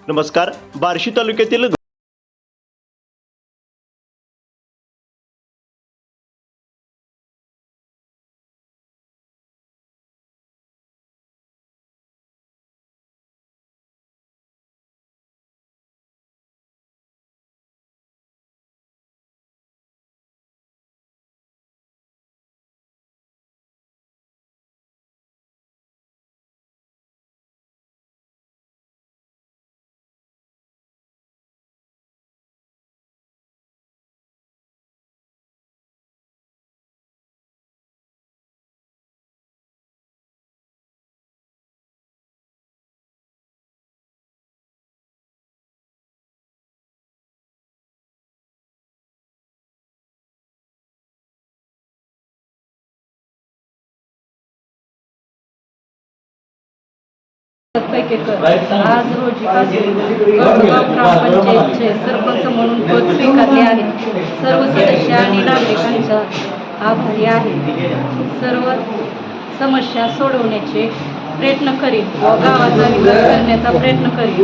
नमस्कार. बार्शी तालुक्यातील आज रोजीपासून गौरगाव ग्रामपंचायतचे सरपंच म्हणून पद स्वीकारले आहे. सर्व सदस्य आणि नागरिकांचा आभारी आहे. सर्व समस्या सोडवण्याचे प्रयत्न करीन व गावाचा विकास करण्याचा प्रयत्न करीन.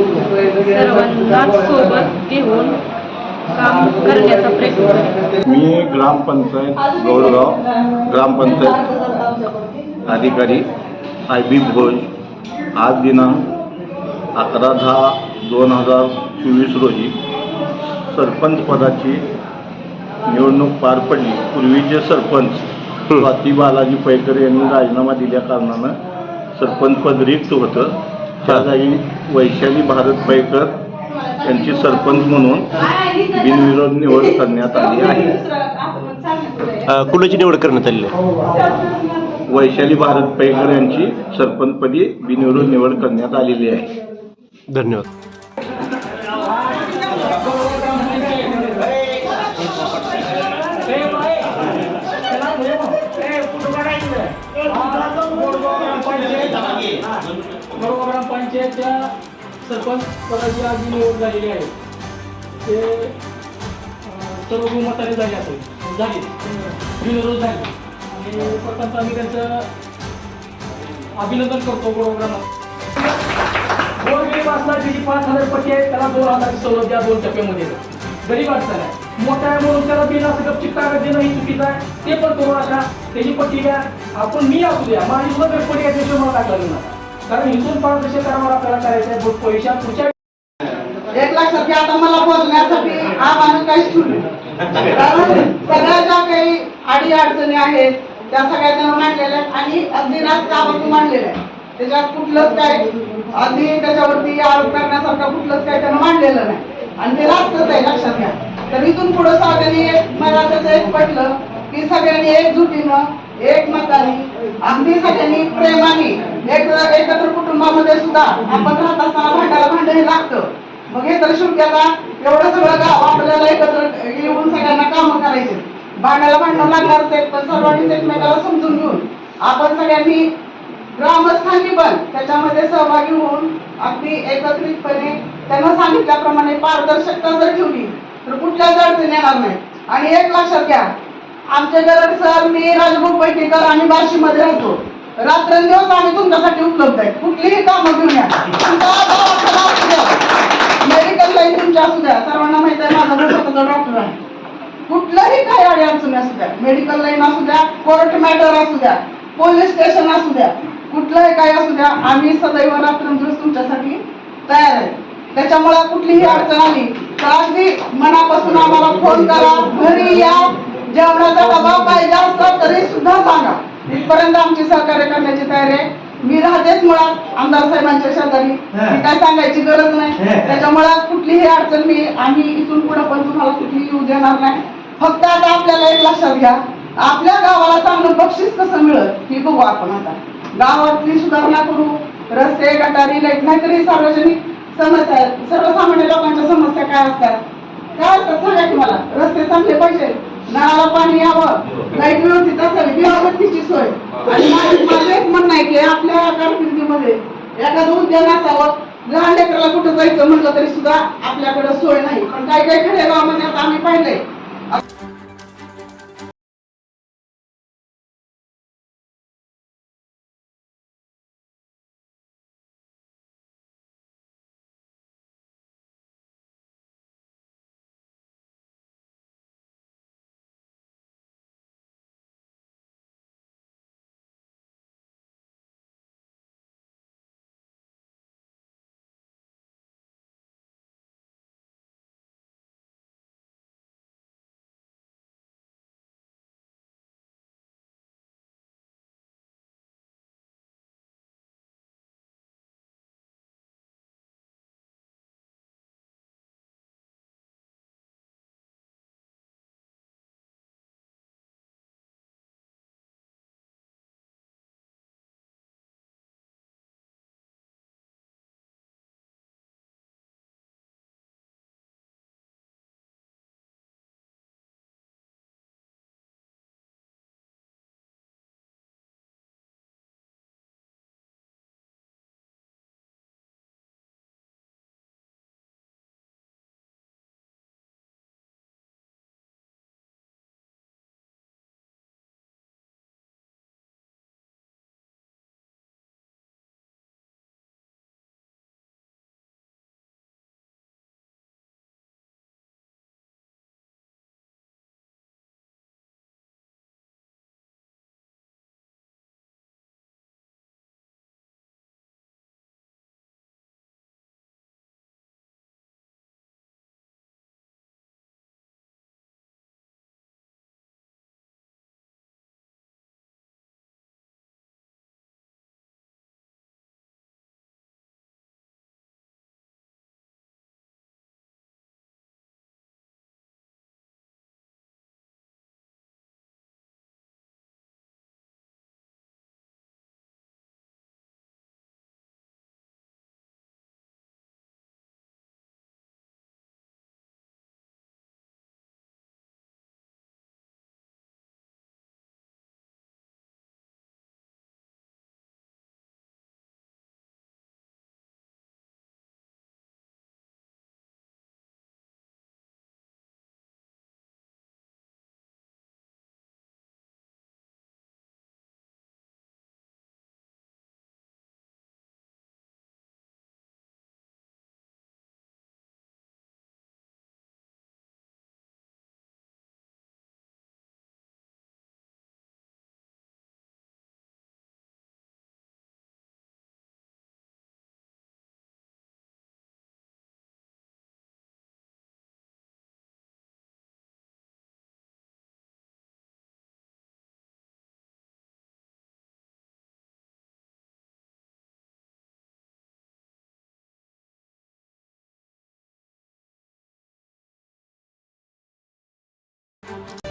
सर्वांना सोबत घेऊन काम करण्याचा प्रयत्न करीन. मी ग्रामपंचायत गौरगाव ग्रामपंचायत अधिकारी IB भोज आज दिनांक 11/10/2024 रोजी सरपंच पदाची निवडणूक पार पडली. पूर्वीचे सरपंच स्वाती बालाजी पैकर यांनी राजीनामा दिल्या कारणानं सरपंच पद रिक्त होतं. त्या जागी वैशाली भारत पैकर यांची सरपंच म्हणून बिनविरोध निवड करण्यात आली आहे. कुणाची निवड करण्यात आलेली आहे? वैशाली भारत पैकर यांची सरपंचपदी बिनविरोध निवड करण्यात आलेली आहे. धन्यवाद. ग्रामपंचायतच्या सरपंच पदाची आज निवड झालेली आहे. ते सर्व बहुमताने झाली बिनविरोध झाली आणि प्रथमतः आम्ही त्यांचं अभिनंदन करतो. गरीब असणार त्याची 5,000 पट्टी आहे, त्याला 2,000 सवलत द्या 2 टप्प्यामध्ये. गरीब अडचण आहे, मोठा आहे म्हणून त्याला बिल असं गपचिप कागद देणं ही चुकीचं आहे. ते पण करू नका, त्याची पट्टी घ्या. आपण मी असू द्या, माझी सुद्धा पट्टी आहे त्याच्यावर मला टाकलं ना, कारण इथून पारदर्शक कारभार आपल्याला करायचा आहे. पैशा पुढच्या 1 लक्षात घ्या. आता मला बोलण्यासाठी हा माणूस काहीच ठेवले, कारण सगळ्या ज्या काही अडी अडचणी आहेत त्या सगळ्या त्यांना मांडलेल्या आहेत आणि अगदी राजकारणातून मांडलेल्या आहे. त्याच्यात कुठलंच काय अगदी त्याच्यावरती आरोप करण्यासारखं कुठलंच काय त्यांना मांडलेलं नाही आणि ते रास्तच आहे, लक्षात घ्या. तर इथून पुढे सगळ्यांनी मला त्याचं एक पटलं की सगळ्यांनी एकजुटीनं एकमताने अगदी सगळ्यांनी प्रेमाने एकत्र कुटुंबामध्ये सुद्धा आपण राहत असताना भांडं हे लागतं. मग हे तर शेवटी आता एवढं सगळं गाव आपल्याला एकत्र येऊन सगळ्यांना कामं करायचे. भांडणं लागणारच आहेत, पण सर्वांनीच एकमेकाला समजून घेऊन आपण सगळ्यांनी ग्रामस्थांनी पण त्याच्यामध्ये सहभागी होऊन अगदी एकत्रितपणे त्यांना सांगितल्याप्रमाणे पारदर्शकता जर ठेवली तर कुठल्याच अडचणी येणार नाही. आणि एक लक्षात घ्या, आमचे गरड सर, मी, राजभाऊ पैठेकर आणि बार्शीमध्ये राहतो. रात्रंदिवस आम्ही तुमच्यासाठी उपलब्ध आहे. कुठलीही कामं घेऊन या. मेडिकल लाईन तुमच्या असू द्या, सर्वांना माहित आहे माझा स्वतःचा डॉक्टर आहे. कुठलंही काही अडी अडचणी असू द्या, मेडिकल लाईन असू द्या, कोर्ट मॅटर असू द्या, पोलीस स्टेशन असू द्या, कुठलंही काही असू द्या, आम्ही सदैव रात्रंदिवस तुमच्यासाठी तयार आहे. त्याच्यामुळे कुठलीही अडचण आली तर अगदी मनापासून आम्हाला फोन करा, घरी या, जेवणाचा डबा पाहिजे असला तरी सुद्धा सांगा. इथपर्यंत आमची सहकार्य करण्याची तयारी आहे. मी राहतेच मुळात आमदार साहेबांच्या शेजारी, मी काय सांगायची गरज नाही. त्याच्यामुळे कुठलीही अडचण आम्ही इथून पुढे पण तुम्हाला कुठलीही येऊ देणार नाही. फक्त आता आपल्याला एक लक्षात घ्या, आपल्या गावाला चांगलं बक्षीस कसं मिळत हे बघू आपण. आता गावातली सुधारणा करू, रस्ते, गटारी, लाईट, नाहीतरी सार्वजनिक समस्या आहेत. सर्वसामान्य लोकांच्या समस्या काय असतात सांगा की मला. रस्ते चांगले पाहिजे, नळाला पाणी यावं, लाईट व्यवस्थित असावी, दिवाबत्तीची सोय. आणि माझं एक म्हणणं आहे की आपल्या कारकिर्दीमध्ये एखादं उद्यान असावं. लहान लेकराला कुठं जायचं म्हटलं तरी सुद्धा आपल्याकडे सोय नाही. पण काही काही खेडेगावामध्ये आता आम्ही पाहिलंय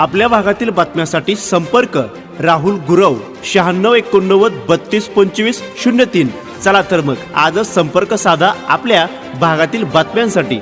आपल्या भागातील बातम्यांसाठी संपर्क राहुल गुरव 9689322503. चला तर मग आजच संपर्क साधा आपल्या भागातील बातम्यांसाठी.